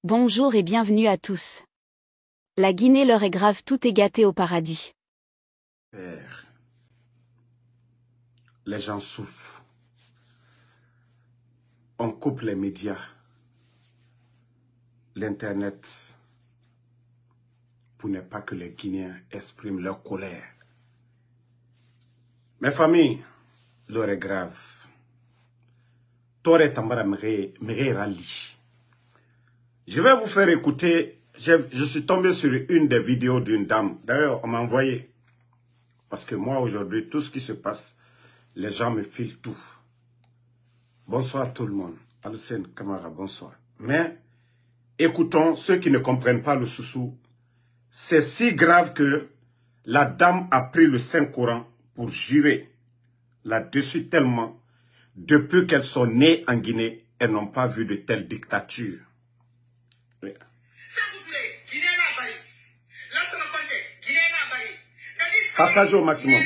Bonjour et bienvenue à tous. La Guinée leur est grave, tout est gâté au paradis. Père, les gens souffrent. On coupe les médias, l'Internet, pour ne pas que les Guinéens expriment leur colère. Mes familles, l'heure est grave. Tore Tambara Mire Rali. Je vais vous faire écouter, je suis tombé sur une des vidéos d'une dame. D'ailleurs, on m'a envoyé. Parce que moi, aujourd'hui, tout ce qui se passe, les gens me filent tout. Bonsoir à tout le monde. Alcène Camara, bonsoir. Mais, écoutons ceux qui ne comprennent pas le soussou. C'est si grave que la dame a pris le Saint-Coran pour jurer là-dessus tellement, depuis qu'elles sont nées en Guinée, elles n'ont pas vu de telle dictature. Oui. Partagez au maximum.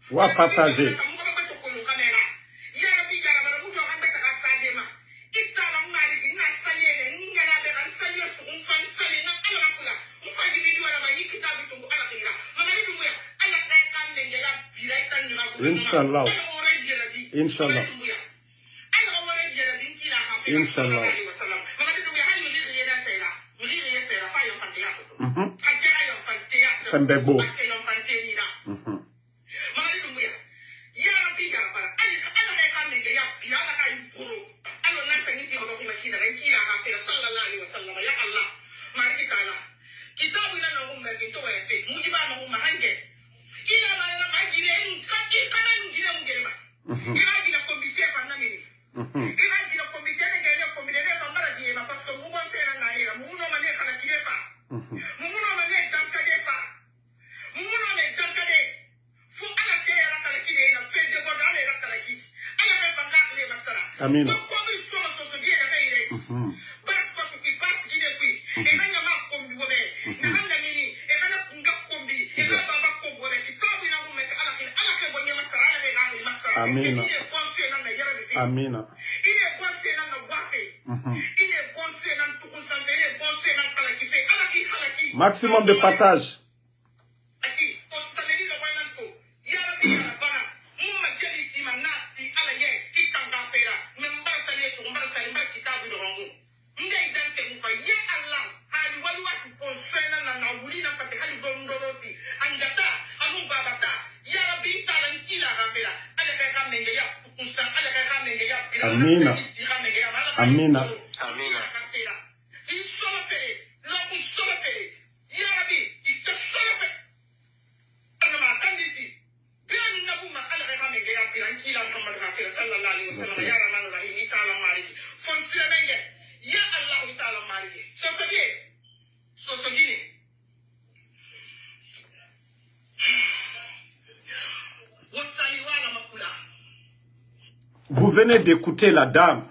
On va partager. Inch'Allah. Inch'Allah. Inch'Allah. C'est beau. Amina. Amina. Amina. Maximum de partage. Amina. Amina. Amina. Vous venez d'écouter la dame.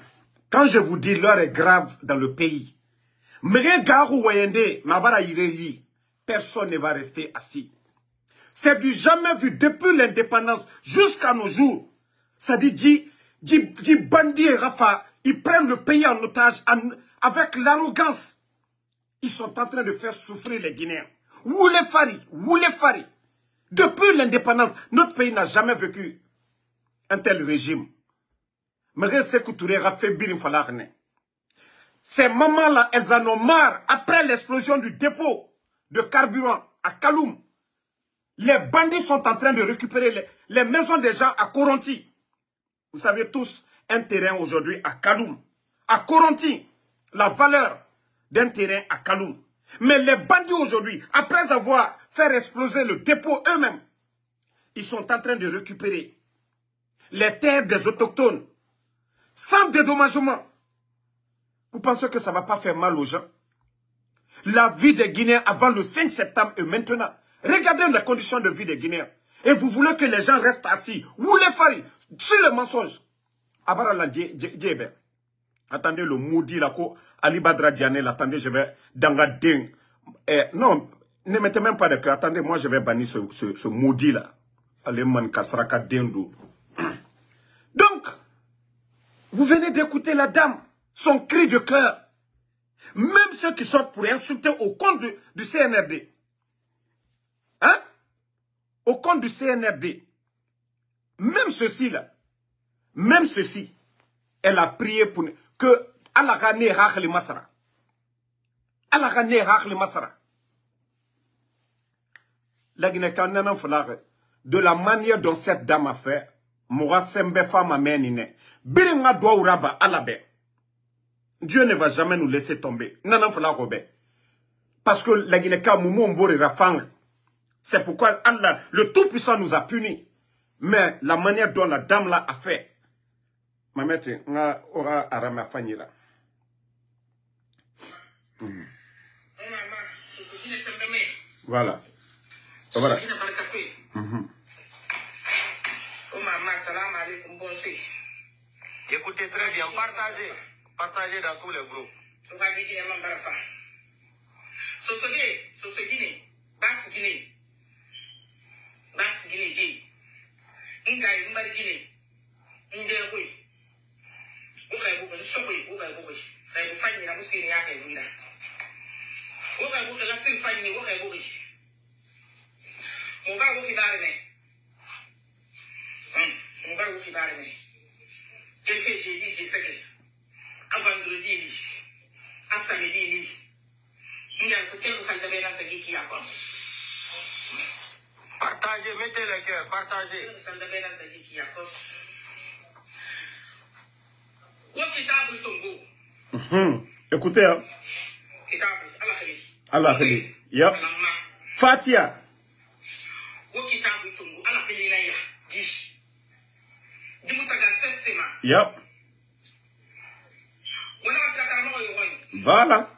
Quand je vous dis l'heure est grave dans le pays, personne ne va rester assis. C'est du jamais vu depuis l'indépendance jusqu'à nos jours. Ça dit bandits et Rafa, ils prennent le pays en otage avec l'arrogance. Ils sont en train de faire souffrir les Guinéens. Woulé Fari. Depuis l'indépendance, notre pays n'a jamais vécu un tel régime. Ces mamans-là, elles en ont marre après l'explosion du dépôt de carburant à Kaloum. Les bandits sont en train de récupérer les maisons des gens à Koronti. Vous savez tous, un terrain aujourd'hui à Kaloum, à Koronti, la valeur d'un terrain à Kaloum. Mais les bandits aujourd'hui, après avoir fait exploser le dépôt eux-mêmes, ils sont en train de récupérer les terres des autochtones sans dédommagement. Vous pensez que ça ne va pas faire mal aux gens? La vie des Guinéens avant le 5 septembre et maintenant. Regardez les conditions de vie des Guinéens. Et vous voulez que les gens restent assis. Vous les faites sur le mensonge. Attendez le maudit là, Ali Badra Diané, attendez, je vais dangader. Non, ne mettez même pas de cœur. Attendez, moi je vais bannir ce maudit là. Aleman Kasraka Dendou. Donc, vous venez d'écouter la dame, son cri de cœur. Même ceux qui sortent pour insulter au compte du CNRD. Hein? Au compte du CNRD. Même ceci là. Même ceci. Elle a prié pour que Allah gane Hakhli Masra. Allah gane Hakhli Masra. La Guinée-Canana Fulare. De la manière dont cette dame a fait, Moura Sembe Fama Menine. Biringa doa uraba alabe. Dieu ne va jamais nous laisser tomber. Nanan Fulare Robert. Parce que la Guinée-Canana Moumou Mbori Rafang. C'est pourquoi Allah, le Tout-Puissant, nous a punis. Mais la manière dont la dame là a fait. Ma maître, nga ora arama fanyira. Voilà. Ça va là. Écoutez très bien, partagez. Partagez dans tous les groupes. Partagez, mettez les cœurs, partagez. Écoutez, hein. Allah Khali. Yep. Fatia. Yep. Voilà.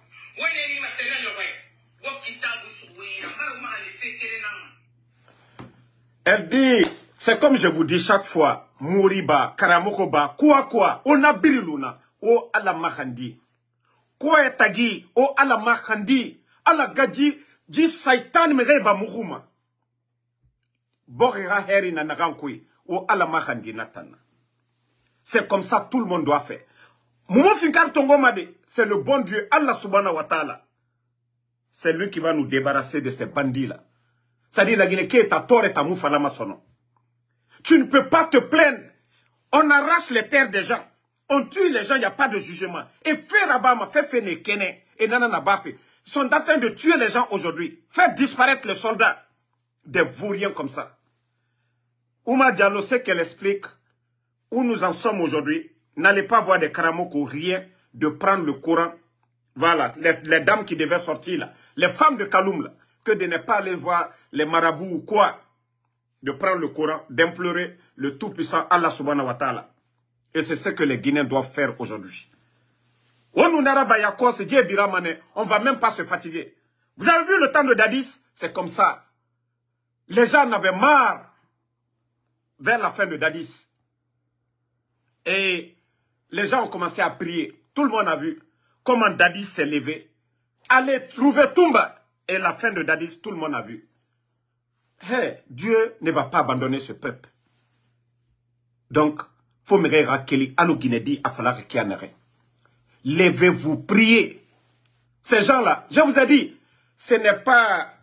Elle dit, c'est comme je vous dis chaque fois, Mouriba, Karamokoba, quoi, on a biriluna, o ala mahandi. Quoi est tagi, o ala mahandi, ala gadji, ji saitan mereba muhuma. Borira heri na nagankui, o ala mahandi natana. C'est comme ça tout le monde doit faire. Moumou Finkar Tongomade, c'est le bon Dieu, Allah subhanahu wa ta'ala. C'est lui qui va nous débarrasser de ces bandits-là. C'est-à-dire la Guinée qui est à tort et à moufalama sono. Tu ne peux pas te plaindre. On arrache les terres des gens. On tue les gens, il n'y a pas de jugement. Et fait Rabama, fait Fene, Kene, et Nanana Bafé. Ils sont en train de tuer les gens aujourd'hui. Faire disparaître les soldats. Des vauriens comme ça. Ouma Diallo sait qu'elle explique où nous en sommes aujourd'hui. N'allez pas voir des Karamoko, rien de prendre le Coran. Voilà, les dames qui devaient sortir là. Les femmes de Kaloum là. Que de ne pas aller voir les marabouts ou quoi. De prendre le Coran, d'implorer le Tout-Puissant Allah subhanahu wa ta'ala. Et c'est ce que les Guinéens doivent faire aujourd'hui. On ne va même pas se fatiguer. Vous avez vu le temps de Dadis? C'est comme ça. Les gens en avaient marre vers la fin de Dadis. Et les gens ont commencé à prier. Tout le monde a vu comment Dadis s'est levé. Allez trouver Toumba. Et la fin de Dadis, tout le monde a vu. Hey, Dieu ne va pas abandonner ce peuple. Donc, faut me rakeli alo Guinée a falloir qu'il y en ait. Levez-vous, priez. Ces gens-là, je vous ai dit, ce n'est pas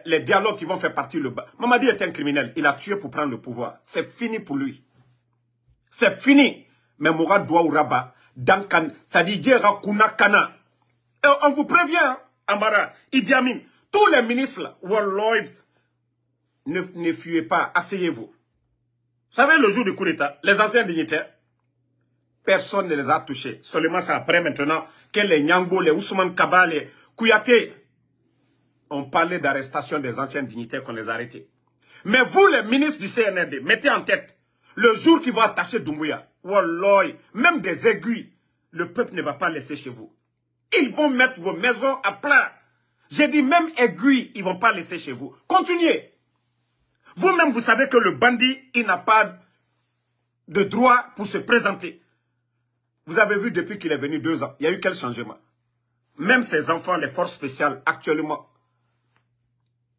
les dialogues qui vont faire partie le bas. Mamadi est un criminel. Il a tué pour prendre le pouvoir. C'est fini pour lui. C'est fini. Mais Mourad Douaouraba, Dankan, ça dit Djera Kuna Kana. Et on vous prévient, hein, Amara, Idi Amin, tous les ministres là, Walloy, ne fuyez pas, asseyez-vous. Vous savez, le jour du coup d'État, les anciens dignitaires, Personne ne les a touchés. Seulement c'est après maintenant que les Nyangbo, les Ousmane Kaba, les Kouyaté ont parlé d'arrestation des anciens dignitaires qu'on les a arrêtés. Mais vous, les ministres du CNRD, mettez en tête, le jour qu'ils vont attacher Doumbouya, Walloy, même des aiguilles, le peuple ne va pas laisser chez vous. Ils vont mettre vos maisons à plat. J'ai dit même aiguilles, ils ne vont pas laisser chez vous. Continuez. Vous-même, vous savez que le bandit, il n'a pas de droit pour se présenter. Vous avez vu depuis qu'il est venu 2 ans, il y a eu quel changement? Même ses enfants, les forces spéciales, actuellement,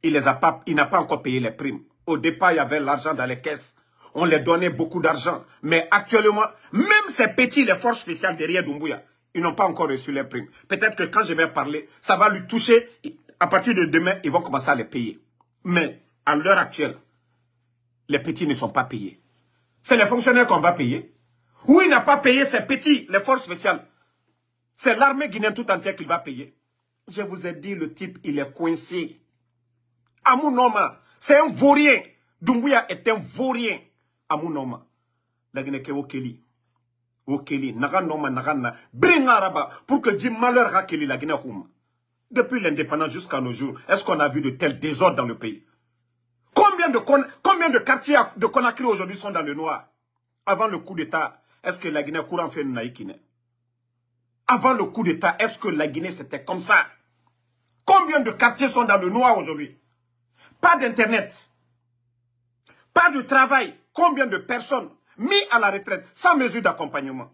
il n'a pas encore payé les primes. Au départ, il y avait l'argent dans les caisses. On les donnait beaucoup d'argent. Mais actuellement, même ces petits, les forces spéciales derrière Doumbouya, ils n'ont pas encore reçu les primes. Peut-être que quand je vais parler, ça va lui toucher. À partir de demain, ils vont commencer à les payer. Mais à l'heure actuelle, les petits ne sont pas payés. C'est les fonctionnaires qu'on va payer. Ou il n'a pas payé ces petits, les forces spéciales. C'est l'armée guinéenne tout entière qui va payer. Je vous ai dit, le type, il est coincé. Amounoma, c'est un vaurien. Doumbouya est un vaurien. Amounoma. La Guinée est Okeli. Okeli. Naganoma, Nagana. Bringaraba. Pour que Jim malheur Hakeli, la Guinée Houma. Depuis l'indépendance jusqu'à nos jours, est-ce qu'on a vu de tels désordres dans le pays? Combien de quartiers de Conakry aujourd'hui sont dans le noir? Avant le coup d'État, est-ce que la Guinée courant fait une naïkine? Avant le coup d'État, est-ce que la Guinée c'était comme ça? Combien de quartiers sont dans le noir aujourd'hui? Pas d'internet, pas de travail. Combien de personnes mis à la retraite sans mesure d'accompagnement?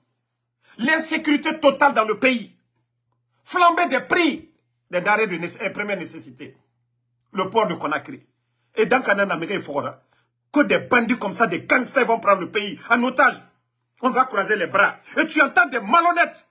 L'insécurité totale dans le pays. Flambée des prix des denrées de première nécessité. Le port de Conakry. Et dans Canada, que des bandits comme ça, des gangsters vont prendre le pays en otage. On va croiser les bras. Et tu entends des malhonnêtes.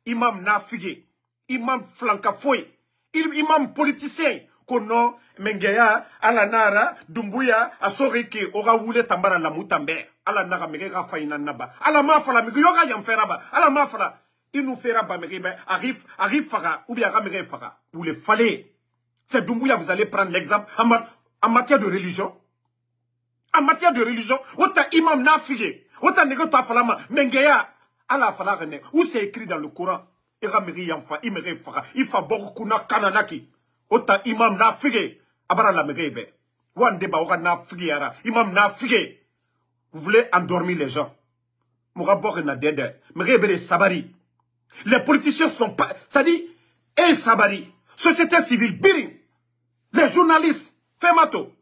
Imam Nafigé, imam Flankafoy, imam politicien. Kono, Mengeya, Alanara, Doumbouya, Asoreke, Ora Woule Tambara la Moutambe, Alanara Megera Faina Naba, Alamafala, Yoga Yamferaba, Alamafala, il nous fera Bameribe, Arif Fara, ou bien Ramere Fara. Vous le fallait. C'est Doumbouya, vous allez prendre l'exemple en matière de religion. En matière de religion, autant imam Nafigé, autant Negoto Falama, Mengeya, Ala Fala René, où c'est écrit dans le Coran, Iramiri Yamfa, Imere Fara, Ifa Borukuna Kananaki. Autant imam na fige, abara la megebe. Wande ba ora na fige yara. Imam na fige. Vous voulez endormir les gens. Mourabor na dede. Megebe les sabari. Les politiciens sont pas, ça dit, et sabari. Société civile, biring. Les journalistes, Femato.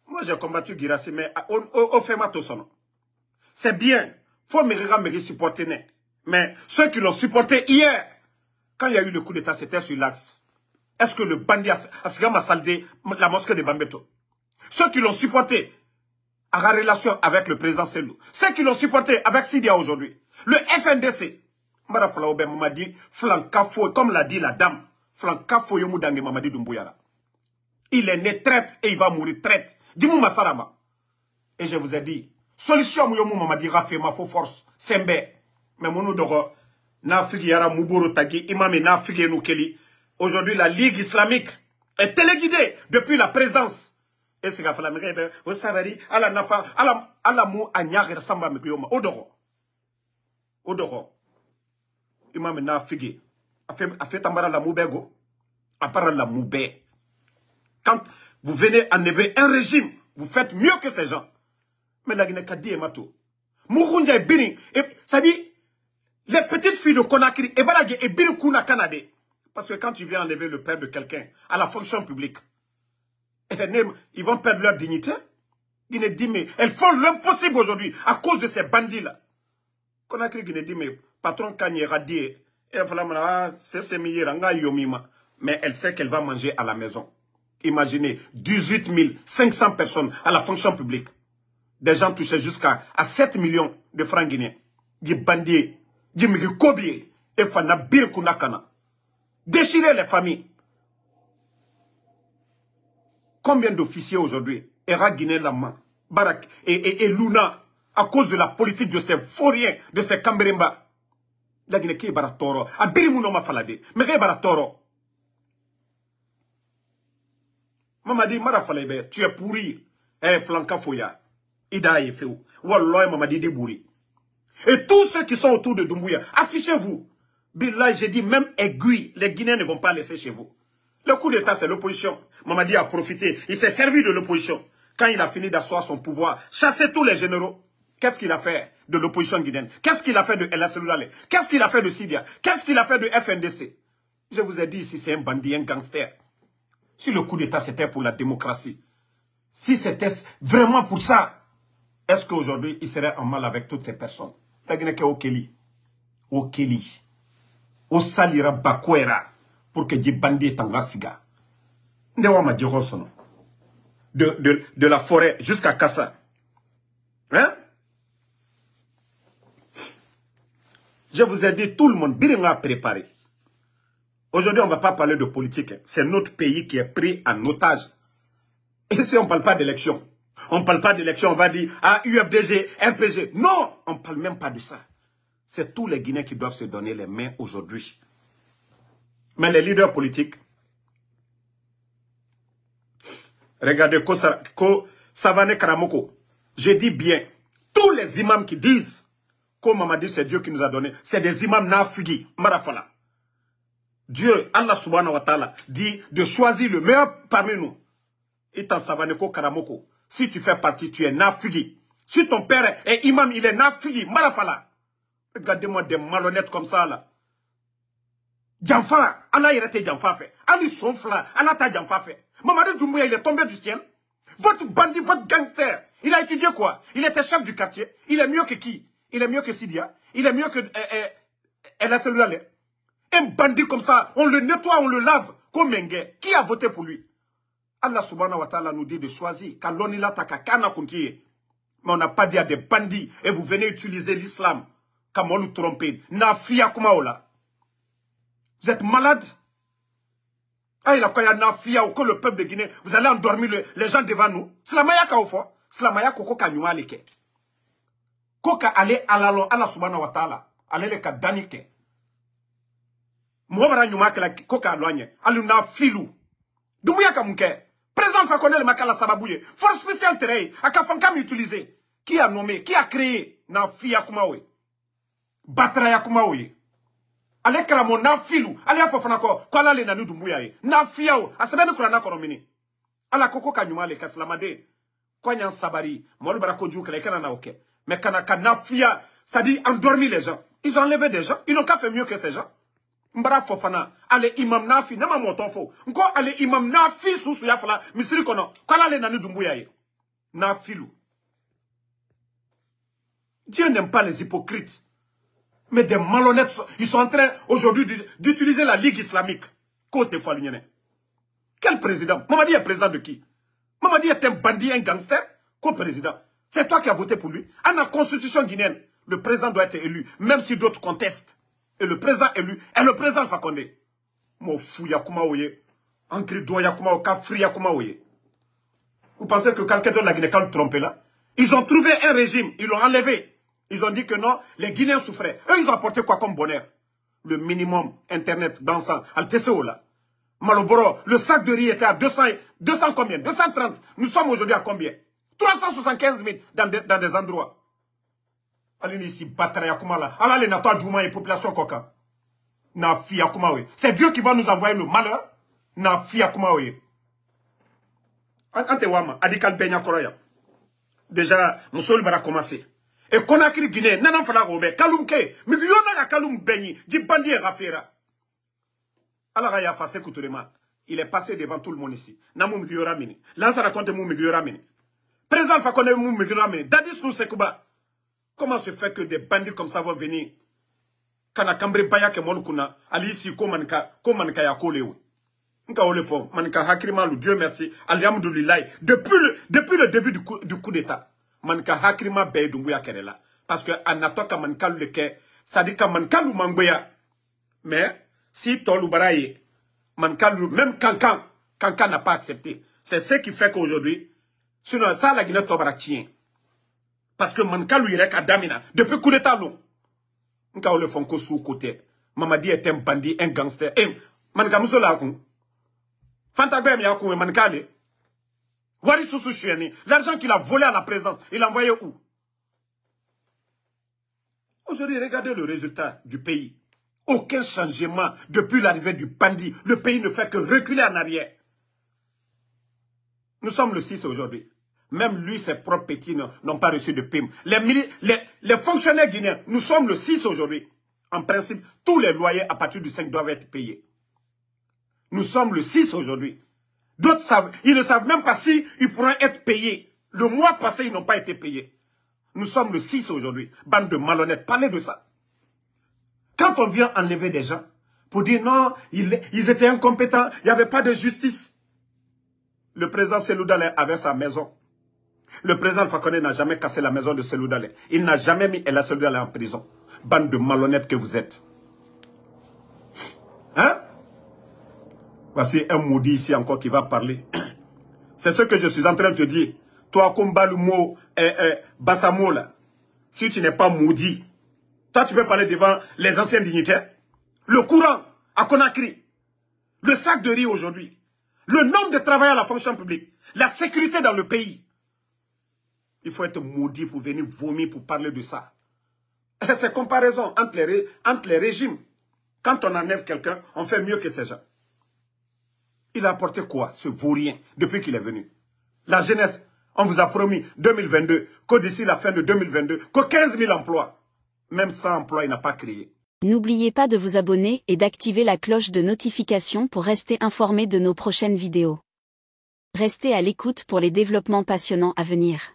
Moi j'ai combattu Girassi, mais au Femato son. C'est bien. Faut me supporter. Mais ceux qui l'ont supporté hier, quand il y a eu le coup d'état, c'était sur l'axe. Est-ce que le bandit a saldé la mosquée de Bambeto? Ceux qui l'ont supporté en relation avec le président Selou. Ceux qui l'ont supporté avec Sidia aujourd'hui. Le FNDC. M'a dit Flankafo, comme l'a dit la dame. Flankafo Yomudange Mamadi Doumbouya. Il est né traite et il va mourir traite. Dis-moi Massarama. Et je vous ai dit, solution Yomu Mamadi Rafé, ma faux force, Sembe. Mais mon odoro, Nafigi Yara Muboro Tagi, Imam Nafigi Noukeli. Aujourd'hui, la Ligue islamique est téléguidée depuis la présidence. Et c'est que la vous savez, à la nafa, à la mou, à nyagir samba mekiyoma. Odoro. Odoro. Imam na figi. A fait tambara la moubego. A part la moubé. Quand vous venez enlever un régime, vous faites mieux que ces gens. Mais la Guinée Kadi et Mato. Mourounja et Bini. Ça dit, les petites filles de Conakry, et Balagé et Bini Kuna Canada. Parce que quand tu viens enlever le père de quelqu'un à la fonction publique, ils vont perdre leur dignité. Guinée dit, mais elles font l'impossible aujourd'hui à cause de ces bandits-là. Conakry Guinée dit, mais patron Kanye Radi, mais elle sait qu'elle va manger à la maison. Imaginez, 18 500 personnes à la fonction publique. Des gens touchés jusqu'à 7 millions de francs guinéens. Des bandits, des migikobiers, et fana birkunakana. Déchirer les familles. Combien d'officiers aujourd'hui, Era Guinée Lama, Barak et Luna, à cause de la politique de ces Foriens, de ces Cambéremba. La Guinée qui est baratoro. A Birimunoma Falade. Mais qui est baratoro. Maman dit, Mara Falebe, tu es pourri. Eh, Flanka Foya. Ida et Feu. Wallah, maman dit, Bouri. Et tous ceux qui sont autour de Doumbouya, affichez-vous. Billah, j'ai dit, même aiguille, les Guinéens ne vont pas laisser chez vous. Le coup d'État, c'est l'opposition. Mamadi a profité. Il s'est servi de l'opposition. Quand il a fini d'asseoir son pouvoir, chasser tous les généraux. Qu'est-ce qu'il a fait de l'opposition guinéenne? Qu'est-ce qu'il a fait de El Seloulale? Qu'est-ce qu'il a fait de Sidia? Qu'est-ce qu'il a fait de FNDC? Je vous ai dit ici, c'est un bandit, un gangster. Si le coup d'État, c'était pour la démocratie, si c'était vraiment pour ça, est-ce qu'aujourd'hui, il serait en mal avec toutes ces personnes? La Guinée est au Kéli. Au Kéli. Au Salira Bakwera. Pour que des bandits t'en siga. De la forêt jusqu'à Kassa. Hein? Je vous ai dit, tout le monde, bien a préparé. Aujourd'hui, on ne va pas parler de politique. C'est notre pays qui est pris en otage. Et si on ne parle pas d'élection, on ne parle pas d'élection, on va dire, ah, UFDG, RPG. Non, on ne parle même pas de ça. C'est tous les Guinéens qui doivent se donner les mains aujourd'hui. Mais les leaders politiques, regardez, Savané Karamoko, je dis bien, tous les imams qui disent, comme Mamadi, c'est Dieu qui nous a donné, c'est des imams nafigi, marafala. Dieu, Allah subhanahu wa ta'ala, dit de choisir le meilleur parmi nous. Et en Savaneko Karamoko, si tu fais partie, tu es nafigi. Si ton père est imam, il est nafigi, marafala. Regardez-moi des malhonnêtes comme ça, là. Djanfa, Allah il était Djanfa fait. Ali Sonfla, Allah t'a Djanfa fait. Mamadi Doumbouya, il est tombé du ciel. Votre bandit, votre gangster, il a étudié quoi? Il était chef du quartier. Il est mieux que qui? Il est mieux que Sidia. Il est mieux que El Seloulale. Un bandit comme ça, on le nettoie, on le lave. Comme Mengue. Qui a voté pour lui? Allah subhanahu wa ta'ala nous dit de choisir. Kalonila takakana kuntiye. Mais on n'a pas dit à des bandits. Et vous venez utiliser l'islam. Comme on nous trompe. Nafia kumaola. Vous êtes malade? Ah, il a quoi, il y a Nafia ou que le peuple de Guinée, vous allez endormir les gens devant nous. C'est la maya ka au fond. C'est la maya koko ka nyuma leke. Koka ale alalo, Allah subhanahu wa ta'ala. Ale le ka danike. Mwabara nyuma ke la koka aloanye. Alu Nafilu. Doumbouya ka mouke. Président Fakonde le makala sababouye. Force spéciale terrain. Aka fankam utilisé. Qui a nommé, qui a créé Nafia kumawe? Batraya kumawe. Ale kramo na filu, ale afofana ko ala le nanu Doumbouya ye. Na fiao, asebene kurana konomini. Ala koko kanyuma le kaslamade. Kwa nyan sabari, molu barako djou kele kana na oke. Mais kana fia, ça dit endormi les gens. Ils ont enlevé des gens, ils n'ont qu'à faire mieux que ces gens. Mbara fofana, ale imam nafi, nama monton fo. Nko ale imam nafi sous ya fala, misiri kono. Kwa le nanu Doumbouya ye. Na filu. Dieu n'aime pas les hypocrites. Mais des malhonnêtes, ils sont en train aujourd'hui d'utiliser la Ligue islamique. Côté fois l'Union. Quel président? Mamadi est président de qui? Mamadi est un bandit, un gangster. Quel président? C'est toi qui as voté pour lui. À la constitution guinéenne, le président doit être élu, même si d'autres contestent. Et le président élu est le président Fakonde. Mo fou yakuma oye. Ankri doa yakuma o kafri yakuma oye. Vous pensez que quelqu'un de la Guinée quand le tromper là? Ils ont trouvé un régime, ils l'ont enlevé. Ils ont dit que non, les Guinéens souffraient. Eux, ils ont apporté quoi comme bonheur? Le minimum, Internet, dansant, al TCO là. Maloboro, le sac de riz était à 200 combien? 230. Nous sommes aujourd'hui à combien? 375 000 dans des endroits. Allez ici, battre Yakuma là. Allah les natoi Djouma et population Koka. Na fi Yakuma we. C'est Dieu qui va nous envoyer le malheur. Na fi Yakuma we. Ante wama, adikal benya koroya. Déjà, Moussol bara commencer. Et Conakry Guinée, nanan fala robe, kalumke, miguyona ga kalum benyi, di bandi et rafera. Allah ya fasse couturema. Il est passé devant tout le monde ici. Namou miguyora mini. Lanza raconte mou miguyora mini. Président Fakonde mou miguyora mini. Dadis nous sekouba. Comment se fait que des bandits comme ça vont venir? Kana kambre baya ke molukuna, ali ici ko manka ya kolewe. Nka olefo, manka hakrima lu, Dieu merci, alhamdoulilah. Depuis le début du coup d'état. Manka hakrima be Doumbouya kerela. Parce que anatoka manka lu leke, ça dit que manka lu mangbeya. Mais, si tolu baraye, manka lu, même Kankan n'a pas accepté. C'est ce qui fait qu'aujourd'hui, sinon ça la Guinée tobara tient. Parce que manka lu yere kadamina, depuis coup d'état long. Nka ole fonko sous côté. Mamadi est un bandit, un gangster. Eh, manka musola akun. Fantagbe mi akun, manka le. Wari Soussou Choueni, l'argent qu'il a volé à la présidence, il l'a envoyé où? Aujourd'hui, regardez le résultat du pays. Aucun changement depuis l'arrivée du bandit. Le pays ne fait que reculer en arrière. Nous sommes le 6 aujourd'hui. Même lui, ses propres petits n'ont pas reçu de prime. Les fonctionnaires guinéens, nous sommes le 6 aujourd'hui. En principe, tous les loyers à partir du 5 doivent être payés. Nous sommes le 6 aujourd'hui. D'autres savent, ils ne savent même pas si ils pourront être payés. Le mois passé, ils n'ont pas été payés. Nous sommes le 6 aujourd'hui. Bande de malhonnêtes, parlez de ça. Quand on vient enlever des gens, pour dire non, ils étaient incompétents, il n'y avait pas de justice. Le président Cellou Dalein avait sa maison. Le président Fakonde n'a jamais cassé la maison de Cellou Dalein. Il n'a jamais mis Ella Cellou Dalein en prison. Bande de malhonnêtes que vous êtes. Hein? Voici un maudit ici encore qui va parler. C'est ce que je suis en train de te dire. Toi, combat le mot Bassamo là. Si tu n'es pas maudit, toi tu peux parler devant les anciens dignitaires. Le courant à Conakry. Le sac de riz aujourd'hui. Le nombre de travailleurs à la fonction publique. La sécurité dans le pays. Il faut être maudit pour venir vomir pour parler de ça. C'est comparaison entre les régimes. Quand on enlève quelqu'un, on fait mieux que ces gens. Il a apporté quoi, ce vaurien, depuis qu'il est venu? La jeunesse, on vous a promis 2022, que d'ici la fin de 2022, que 15 000 emplois. Même 100 emplois, il n'a pas créé. N'oubliez pas de vous abonner et d'activer la cloche de notification pour rester informé de nos prochaines vidéos. Restez à l'écoute pour les développements passionnants à venir.